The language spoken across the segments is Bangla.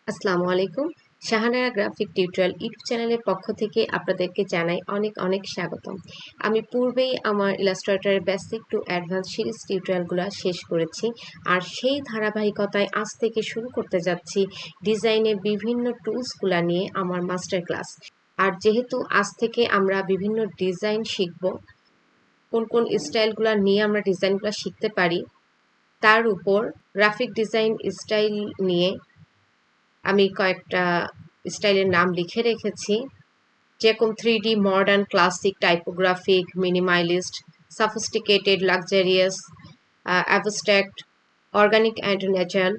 আসসালামু আলাইকুম। শাহানারা গ্রাফিক টিউটোরিয়াল ইউটিউব চ্যানেলের পক্ষ থেকে আপনাদেরকে জানাই অনেক অনেক স্বাগতম। আমি পূর্বেই আমার ইলাস্ট্রেটরের বেসিক টু অ্যাডভান্স সিরিজ টিউটোরিয়ালগুলো শেষ করেছি, আর সেই ধারাবাহিকতায় আজ থেকে শুরু করতে যাচ্ছি ডিজাইনের বিভিন্ন টুলসগুলো নিয়ে আমার মাস্টার ক্লাস। আর যেহেতু আজ থেকে আমরা বিভিন্ন ডিজাইন শিখব, কোন কোন স্টাইলগুলো নিয়ে আমরা ডিজাইনগুলো শিখতে পারি, তার উপর গ্রাফিক ডিজাইন স্টাইল নিয়ে আমি কয়েকটা স্টাইলের নাম লিখে রেখেছি, যেরকম 3D, modern, classic, typographic, minimalist, sophisticated, luxurious, abstract, organic and natural,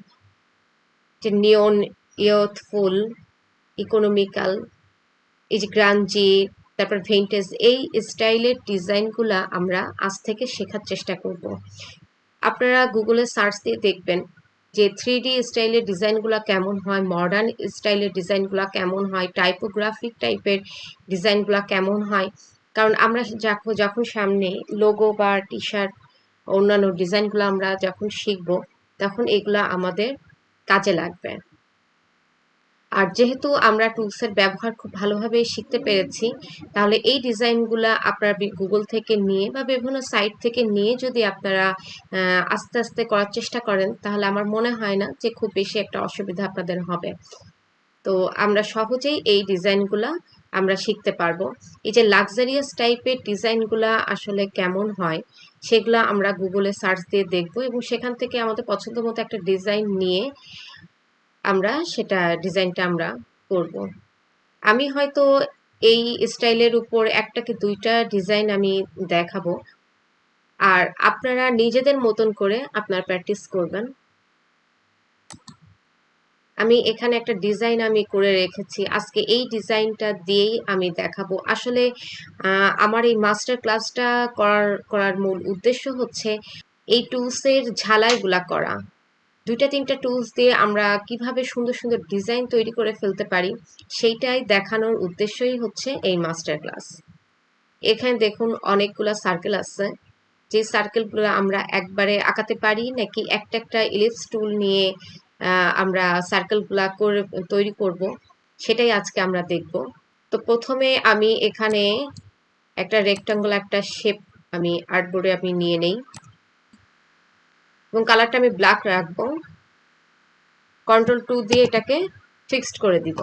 neon, youthful, economical, এই যে গ্রাঞ্জি, তারপর ভিন্টেজ, এই স্টাইলের ডিজাইনগুলা আমরা আজ থেকে শেখার চেষ্টা করব। আপনারা গুগলে সার্চ দিয়ে দেখবেন যে 3D স্টাইলের ডিজাইনগুলো কেমন হয়, মডার্ন স্টাইলের ডিজাইনগুলো কেমন হয়, টাইপোগ্রাফিক টাইপের ডিজাইনগুলো কেমন হয়। কারণ আমরা যখন সামনে লোগো বা টি শার্ট, অন্যান্য ডিজাইনগুলো আমরা যখন শিখব, তখন এগুলো আমাদের কাজে লাগবে। আর যেহেতু আমরা টুলসের ব্যবহার খুব ভালোভাবে শিখতে পেরেছি, তাহলে এই ডিজাইনগুলো আপনারা গুগল থেকে নিয়ে বা বিভিন্ন সাইট থেকে নিয়ে যদি আপনারা আস্তে আস্তে করার চেষ্টা করেন, তাহলে আমার মনে হয় না যে খুব বেশি একটা অসুবিধা আপনাদের হবে। তো আমরা সহজেই এই ডিজাইনগুলা আমরা শিখতে পারবো। এই যে লাক্সারিয়াস টাইপের ডিজাইনগুলা আসলে কেমন হয়, সেগুলো আমরা গুগলে সার্চ দিয়ে দেখবো, এবং সেখান থেকে আমাদের পছন্দ মতো একটা ডিজাইন নিয়ে আমরা ডিজাইনটা আমরা করব। আমি হয়তো এই স্টাইলের উপর একটা কি দুইটা ডিজাইন আমি দেখাবো, আর আপনারা নিজেদের মতন করে আপনার প্র্যাকটিস করবেন। আমি এখানে একটা ডিজাইন আমি করে রেখেছি, আজকে এই ডিজাইনটা দিয়েই আমি দেখাবো। আসলে আমার এই মাস্টার ক্লাসটা করার মূল উদ্দেশ্য হচ্ছে এই টুলসের ঝালাইগুলা করা। দুইটা তিনটা টুলস দিয়ে আমরা কিভাবে সুন্দর সুন্দর ডিজাইন তৈরি করে ফেলতে পারি, সেইটাই দেখানোর উদ্দেশ্যই হচ্ছে এই মাস্টার ক্লাস। এখানে দেখুন অনেকগুলা সার্কেল আছে, যে সার্কেলগুলো আমরা একবারে আঁকাতে পারি নাকি একটা একটা ইলিপস টুল নিয়ে আমরা সার্কেলগুলা করে তৈরি করব, সেটাই আজকে আমরা দেখব। তো প্রথমে আমি এখানে একটা রেক্টাঙ্গল, একটা শেপ আমি আর্টবোর্ডে আমি নিয়ে নেই, এবং কালারটা আমি ব্ল্যাক রাখবো। কন্ট্রোল 2 দিয়ে এটাকে ফিক্সড করে দিব।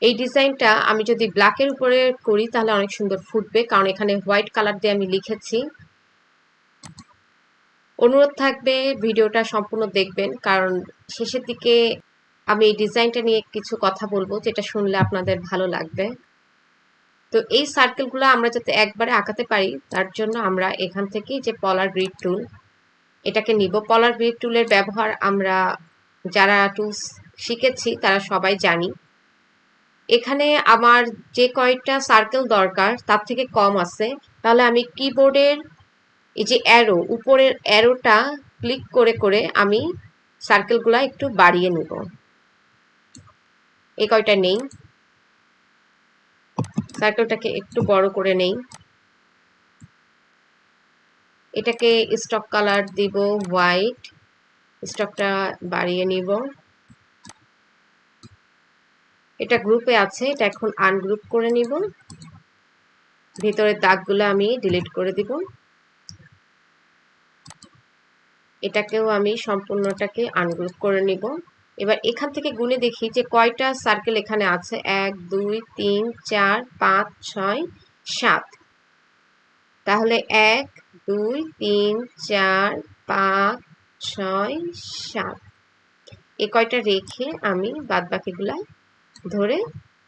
এই ডিজাইনটা আমি যদি ব্ল্যাকের উপরে করি তাহলে অনেক সুন্দর ফুটবে, কারণ এখানে হোয়াইট কালার দিয়ে আমি লিখেছি। অনুরোধ থাকবে ভিডিওটা সম্পূর্ণ দেখবেন, কারণ শেষের দিকে আমি এই ডিজাইনটা নিয়ে কিছু কথা বলবো, যেটা শুনলে আপনাদের ভালো লাগবে। তো এই সার্কেলগুলো আমরা যাতে একবারে আঁকাতে পারি, তার জন্য আমরা এখান থেকে যে পলার গ্রিড টুল, এটাকে নিব। পলার গ্রিড টুলের ব্যবহার আমরা যারা টুলস শিখেছি তারা সবাই জানি। এখানে আমার যে কয়টা সার্কেল দরকার তার থেকে কম আছে, তাহলে আমি কিবোর্ডের এই যে অ্যারো, উপরের অ্যারোটা ক্লিক করে করে আমি সার্কেলগুলো একটু বাড়িয়ে নেব। এই কয়টা নেই, সার্কেলটাকে একটু বড় করে নেই। এটাকে স্টক কালার দিব হোয়াইট, স্টকটা বাড়িয়ে নিব। এটা গ্রুপে আছে, এটা এখন আনগ্রুপ করে নিব। ভিতরের দাগগুলো আমি ডিলিট করে দিব। এটাকেও আমি সম্পূর্ণটাকে আনগ্রুপ করে নিব। এবার এখান থেকে গুনে দেখি যে কয়টা সার্কেল এখানে আছে। 1 2 3 4 5 6 7। তাহলে 1 2 3 4 5 6 7, এই কয়টা রেখে আমি বাদ বাকিগুলা ধরে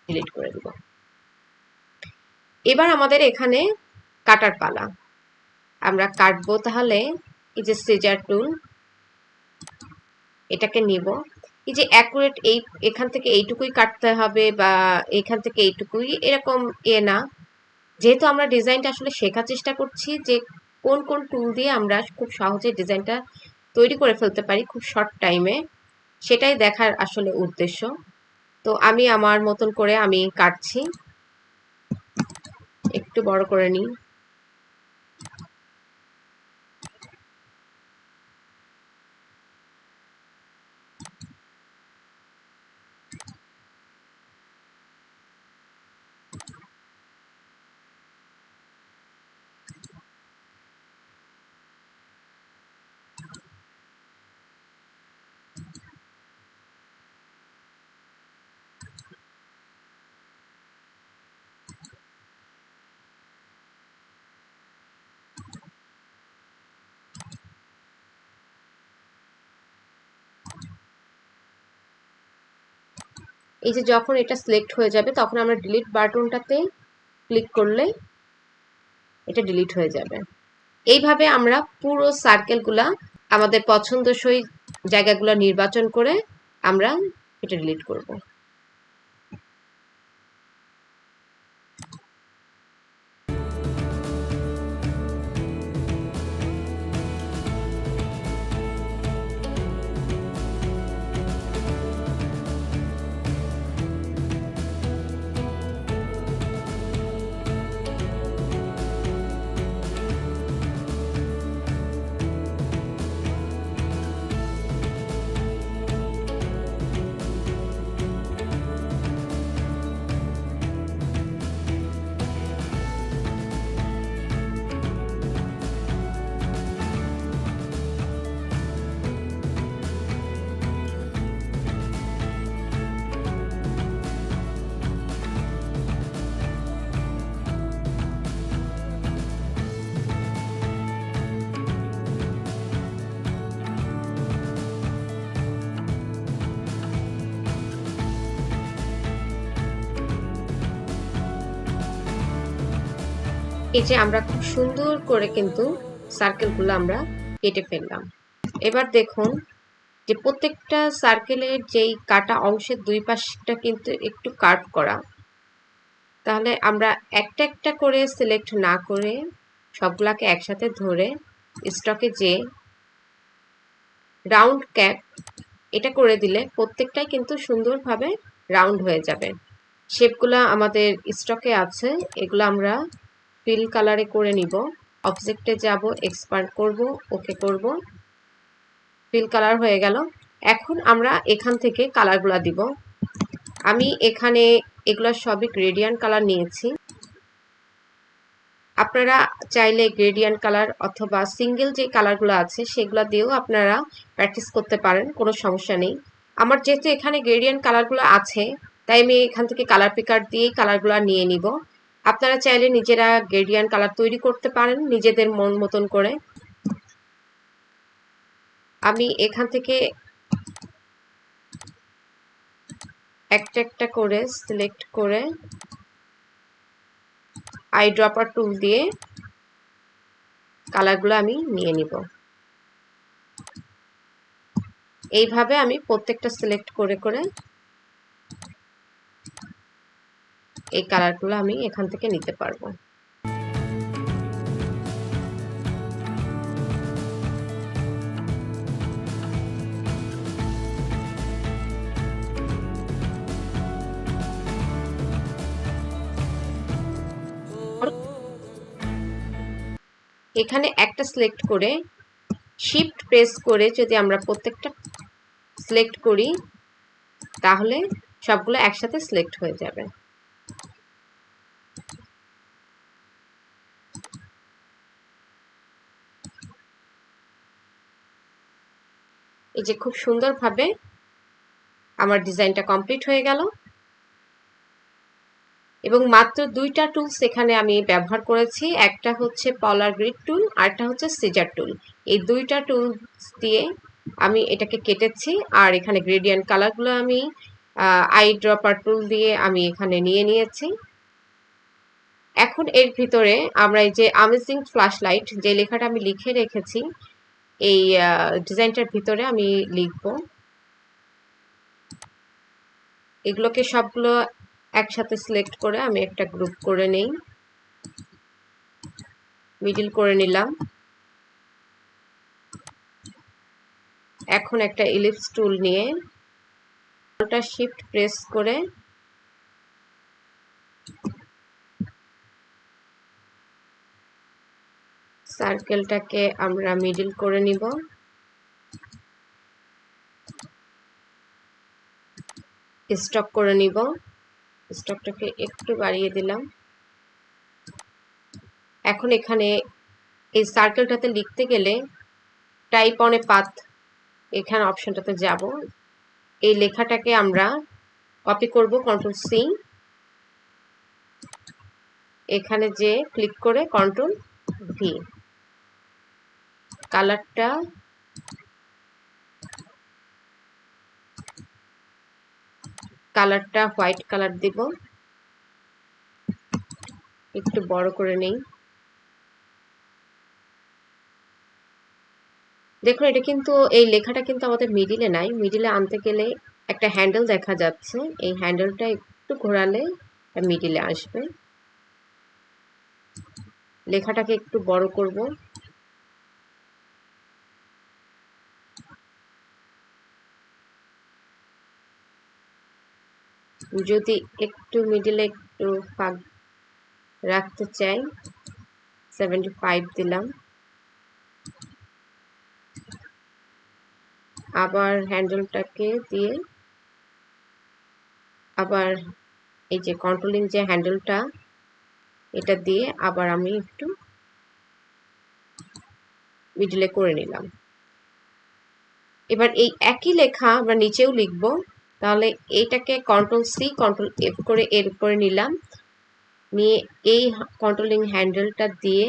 ডিলিট করে দিব। এবার আমাদের এখানে কাটার পালা, আমরা কাটবো। তাহলে এই যে সিজার টুল, এটাকে নিব। এই যে অ্যাকুরেট এই এখান থেকে এইটুকুই কাটতে হবে বা এখান থেকে এইটুকুই, এরকম না। যেহেতু আমরা ডিজাইনটা আসলে শেখার চেষ্টা করছি যে কোন কোন টুল দিয়ে আমরা খুব সহজে ডিজাইনটা তৈরি করে ফেলতে পারি খুব শর্ট টাইমে, সেটাই দেখার আসলে উদ্দেশ্য। তো আমি আমার মতন করে আমি কাটছি, একটু বড় করে নিই। এই যে যখন এটা সিলেক্ট হয়ে যাবে তখন আমরা ডিলিট বাটনটাতে ক্লিক করলে এটা ডিলিট হয়ে যাবে। এইভাবে আমরা পুরো সার্কেলগুলা আমাদের পছন্দসই জায়গাগুলো নির্বাচন করে আমরা এটা ডিলিট করব। এই যে আমরা খুব সুন্দর করে কিন্তু সার্কেলগুলো আমরা কেটে ফেললাম। এবার দেখুন যে প্রত্যেকটা সার্কেলের যেই কাটা অংশের দুই পাশটা কিন্তু একটু কার্ভ করা। তাহলে আমরা একটা একটা করে সিলেক্ট না করে সবগুলাকে একসাথে ধরে স্টকে যে রাউন্ড ক্যাপ এটা করে দিলে প্রত্যেকটাই কিন্তু সুন্দরভাবে রাউন্ড হয়ে যাবে। শেপগুলো আমাদের স্টকে আছে, এগুলো আমরা ফিল কালারে করে নিব। অবজেক্টে যাব, এক্সপান্ড করব, ওকে করব, ফিল কালার হয়ে গেল। এখন আমরা এখান থেকে কালারগুলো দিব। আমি এখানে এগুলো সবই গ্রেডিয়েন্ট কালার নিয়েছি। আপনারা চাইলে গ্রেডিয়েন্ট কালার অথবা সিঙ্গেল যে কালারগুলো আছে সেগুলো দিয়েও আপনারা প্র্যাকটিস করতে পারেন, কোনো সমস্যা নেই। আমার যেহেতু এখানে গ্রেডিয়েন্ট কালারগুলো আছে তাই আমি এখান থেকে কালার পিকার দিয়েই কালারগুলো নিয়ে নিব। আপনারা চাইলে নিজেরা গ্রেডিয়েন্ট কালার তৈরি করতে পারেন নিজেদের মন মতন করে। আমি এখান থেকে একটা একটা করে সিলেক্ট করে আই ড্রপার টুল দিয়ে কালারগুলো আমি নিয়ে নিব। এইভাবে আমি প্রত্যেকটা সিলেক্ট করে করে এই কালারগুলো আমি এখান থেকে নিতে পারবো। এখানে একটা সিলেক্ট করে শিফট প্রেস করে যদি আমরা প্রত্যেকটা সিলেক্ট করি তাহলে সবগুলো একসাথে সিলেক্ট হয়ে যাবে। এই যে খুব সুন্দরভাবে আমার ডিজাইনটা কমপ্লিট হয়ে গেল এবং মাত্র দুইটা টুলস এখানে আমি ব্যবহার করেছি। একটা হচ্ছে পলার গ্রিড টুল, আরটা হচ্ছে সিজার টুল। এই দুইটা টুলস দিয়ে আমি এটাকে কেটেছি। আর এখানে গ্রেডিয়েন্ট কালারগুলো আমি আই ড্রপার টুল দিয়ে আমি এখানে নিয়ে নিয়েছি। এখন এর ভিতরে আমরা এই যে অ্যামেজিং ফ্ল্যাশ লাইট যে লেখাটা আমি লিখে রেখেছি এই ডিজাইনটার ভিতরে আমি লিখব। এগুলোকে সবগুলো একসাথে সিলেক্ট করে আমি একটা গ্রুপ করে নেই, মিডল করে নিলাম। এখন একটা ইলিপস টুল নিয়ে ওটা শিফট প্রেস করে সার্কেলটাকে আমরা মিডল করে নিব। স্টক করে নিব, স্টকটাকে একটু বাড়িয়ে দিলাম। এখন এখানে এই সার্কেলটাতে লিখতে গেলে টাইপ অন এ পাথ এখানে অপশনটাতে যাব। এই লেখাটাকে আমরা কপি করব, কন্ট্রোল সি, এখানে যে ক্লিক করে কন্ট্রোল ভি, কালারটা কালারটা হোয়াইট কালার দিব, একটু বড় করে নেই। দেখুন এটা কিন্তু এই লেখাটা কিন্তু আমাদের মিডিলে নাই, মিডিলে আনতে গেলে একটা হ্যান্ডেল দেখা যাচ্ছে, এই হ্যান্ডেলটা একটু ঘোরালে মিডিলে আসবে। লেখাটাকে একটু বড় করব, যদি একটু মিডিলে একটু ফাঁক রাখতে চাই 75 দিলাম। আবার হ্যান্ডেলটাকে দিয়ে আবার এই যে কন্ট্রোলিং যে হ্যান্ডেলটা এটা দিয়ে আবার আমি একটু মিডলে করে নিলাম। এবার এই একই লেখা আমরা নিচেও লিখব, তাহলে এইটাকে কন্ট্রোল সি কন্ট্রোল এফ করে এর উপরে নিলাম, নিয়ে এই কন্ট্রোলিং হ্যান্ডেলটা দিয়ে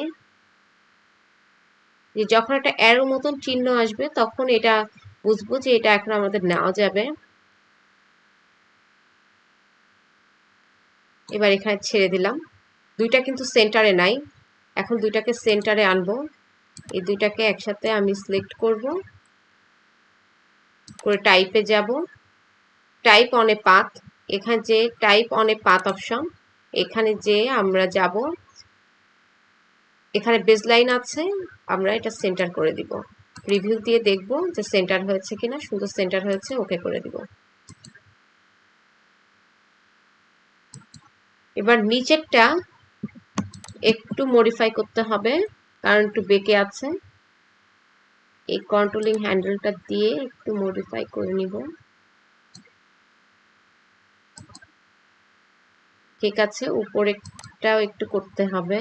যে যখন একটা অ্যারো মতন চিহ্ন আসবে তখন এটা বুঝবো যে এটা এখন আমাদের নেওয়া যাবে। এবার এখানে ছেড়ে দিলাম। দুইটা কিন্তু সেন্টারে নাই, এখন দুইটাকে সেন্টারে আনবো। এই দুইটাকে একসাথে আমি সিলেক্ট করব, করে টাইপে যাব, টাইপ অন এ পাথ, এখানে যে type on a path option, এখানে যে আমরা যাব, এখানে বেসলাইন আছে, আমরা এটা সেন্টার করে দিব। রিভিউ দিয়ে দেখব যে সেন্টার হয়েছে কিনা, সুন্দর সেন্টার হয়েছে, ওকে করে দিব। এবার নিচেরটা একটু মডিফাই করতে হবে, কারণ একটু বেঁকে আছে। এই কন্ট্রোলিং হ্যান্ডেলটা দিয়ে একটু মডিফাই করে নিব। ঠিক আছে, উপরেরটাও একটু করতে হবে,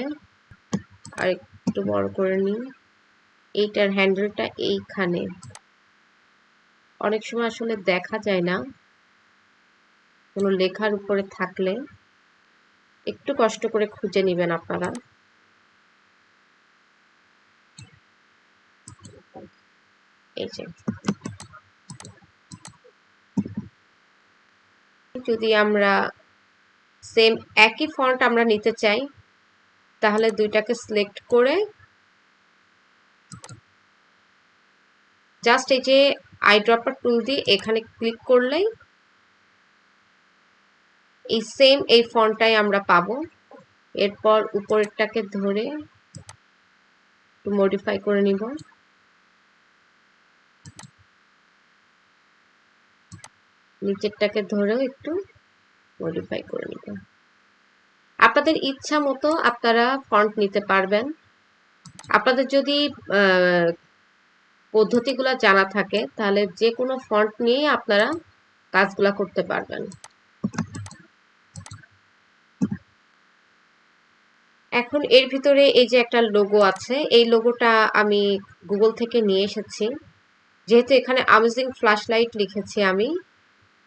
আর একটু বড় করে নিই। এইটার হ্যান্ডেলটা এইখানে, অনেক সময় আসলে দেখা যায় না কোনো লেখার উপরে থাকলে, একটু কষ্ট করে খুঁজে নেবেন আপনারা। এই যে যদি আমরা সেম একই ফন্ট আমরা নিতে চাই, তাহলে দুইটাকে সিলেক্ট করে জাস্ট এই যে আই ড্রপার টুল দিয়ে এখানে ক্লিক করলেই এই সেম এই ফন্টটাই আমরা পাবো। এরপর উপরেরটাকে ধরে একটু মডিফাই করে নিব, নিচেরটাকে ধরেও একটু মডিফাই করে নিব। আপনাদের ইচ্ছা মতো আপনারা ফন্ট নিতে পারবেন। আপনাদের যদি পদ্ধতিগুলো জানা থাকে তাহলে যে কোনো ফন্ট নিয়েই আপনারা কাজগুলা করতে পারবেন। এখন এর ভিতরে এই যে একটা লোগো আছে, এই লোগোটা আমি গুগল থেকে নিয়ে এসেছি। যেহেতু এখানে অ্যামেজিং ফ্ল্যাশ লাইট লিখেছি আমি,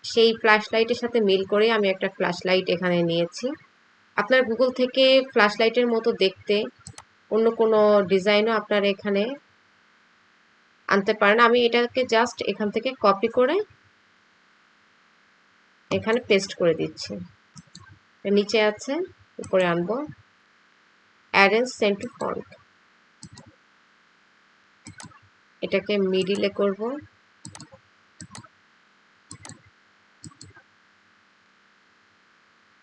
সেই ফ্ল্যাশ লাইটের সাথে মিল করে আমি একটা ফ্ল্যাশ লাইট এখানে নিয়েছি। আপনার গুগল থেকে ফ্ল্যাশ লাইটের মতো দেখতে অন্য কোনো ডিজাইনও আপনারা এখানে আনতে পারেন। আমি এটাকে জাস্ট এখান থেকে কপি করে এখানে পেস্ট করে দিচ্ছি। নিচে আছে, উপরে আনবো, অ্যারেঞ্জ সেন্ড টু ফন্ট, এটাকে মিডিলে করব।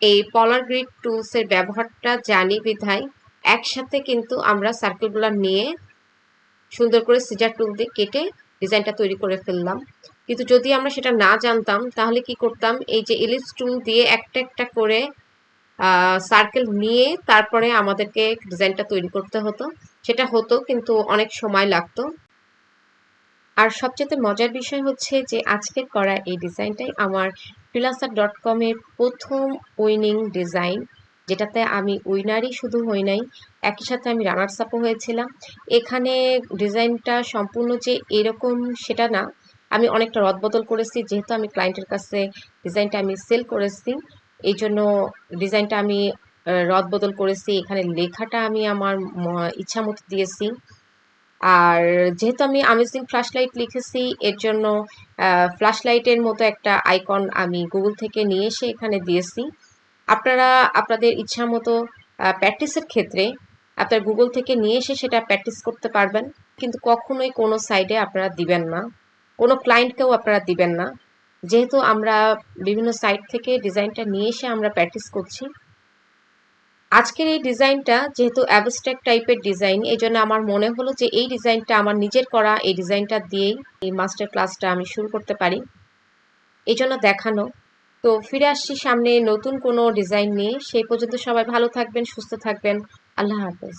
এই পলার গ্রিড টুলস এর ব্যবহারটা জানি বিধায় একসাথে কিন্তু আমরা সার্কেলগুলো নিয়ে সুন্দর করে সিজার টুল দিয়ে কেটে ডিজাইনটা তৈরি করে ফেললাম। কিন্তু যদি আমরা সেটা না জানতাম তাহলে কি করতাম, এই যে ইলিপস টুল দিয়ে একটা একটা করে সার্কেল নিয়ে তারপরে আমাদেরকে ডিজাইনটা তৈরি করতে হতো। সেটা হতো কিন্তু অনেক সময় লাগতো। আর সবচেয়ে মজার বিষয় হচ্ছে যে আজকের করা এই ডিজাইনটাই আমার freelancer.com এর প্রথম উইনিং ডিজাইন, যেটাতে আমি উইনারই শুধু হই নাই, একই সাথে আমি রানার্স আপও হয়েছিলাম। এখানে ডিজাইনটা সম্পূর্ণ যে এরকম সেটা না, আমি অনেকটা রদবদল করেছি। যেহেতু আমি ক্লায়েন্টের কাছে ডিজাইনটা আমি সেল করেছি, এই জন্য ডিজাইনটা আমি রদবদল করেছি। এখানে লেখাটা আমি আমার ইচ্ছা মতো দিয়েছি। আর যেহেতু আমি অ্যামেজিং ফ্ল্যাশ লাইট লিখেছি, এর জন্য ফ্ল্যাশ লাইটের মতো একটা আইকন আমি গুগল থেকে নিয়ে এসে এখানে দিয়েছি। আপনারা আপনাদের ইচ্ছা মতো প্র্যাকটিসের ক্ষেত্রে আপনার গুগল থেকে নিয়ে এসে সেটা প্র্যাকটিস করতে পারবেন, কিন্তু কখনোই কোনো সাইডে আপনারা দিবেন না, কোনো ক্লায়েন্টকেও আপনারা দিবেন না। যেহেতু আমরা বিভিন্ন সাইট থেকে ডিজাইনটা নিয়ে এসে আমরা প্র্যাকটিস করছি। আজকের এই ডিজাইনটা যেহেতু অ্যাবস্ট্রাক্ট টাইপের ডিজাইন, এই জন্য আমার মনে হলো যে এই ডিজাইনটা আমার নিজের করা এই ডিজাইনটা দিয়েই এই মাস্টার ক্লাসটা আমি শুরু করতে পারি, এই জন্য দেখানো। তো ফিরে আসছি সামনে নতুন কোনো ডিজাইন নিয়ে। সেই পর্যন্ত সবাই ভালো থাকবেন, সুস্থ থাকবেন। আল্লাহ হাফেজ।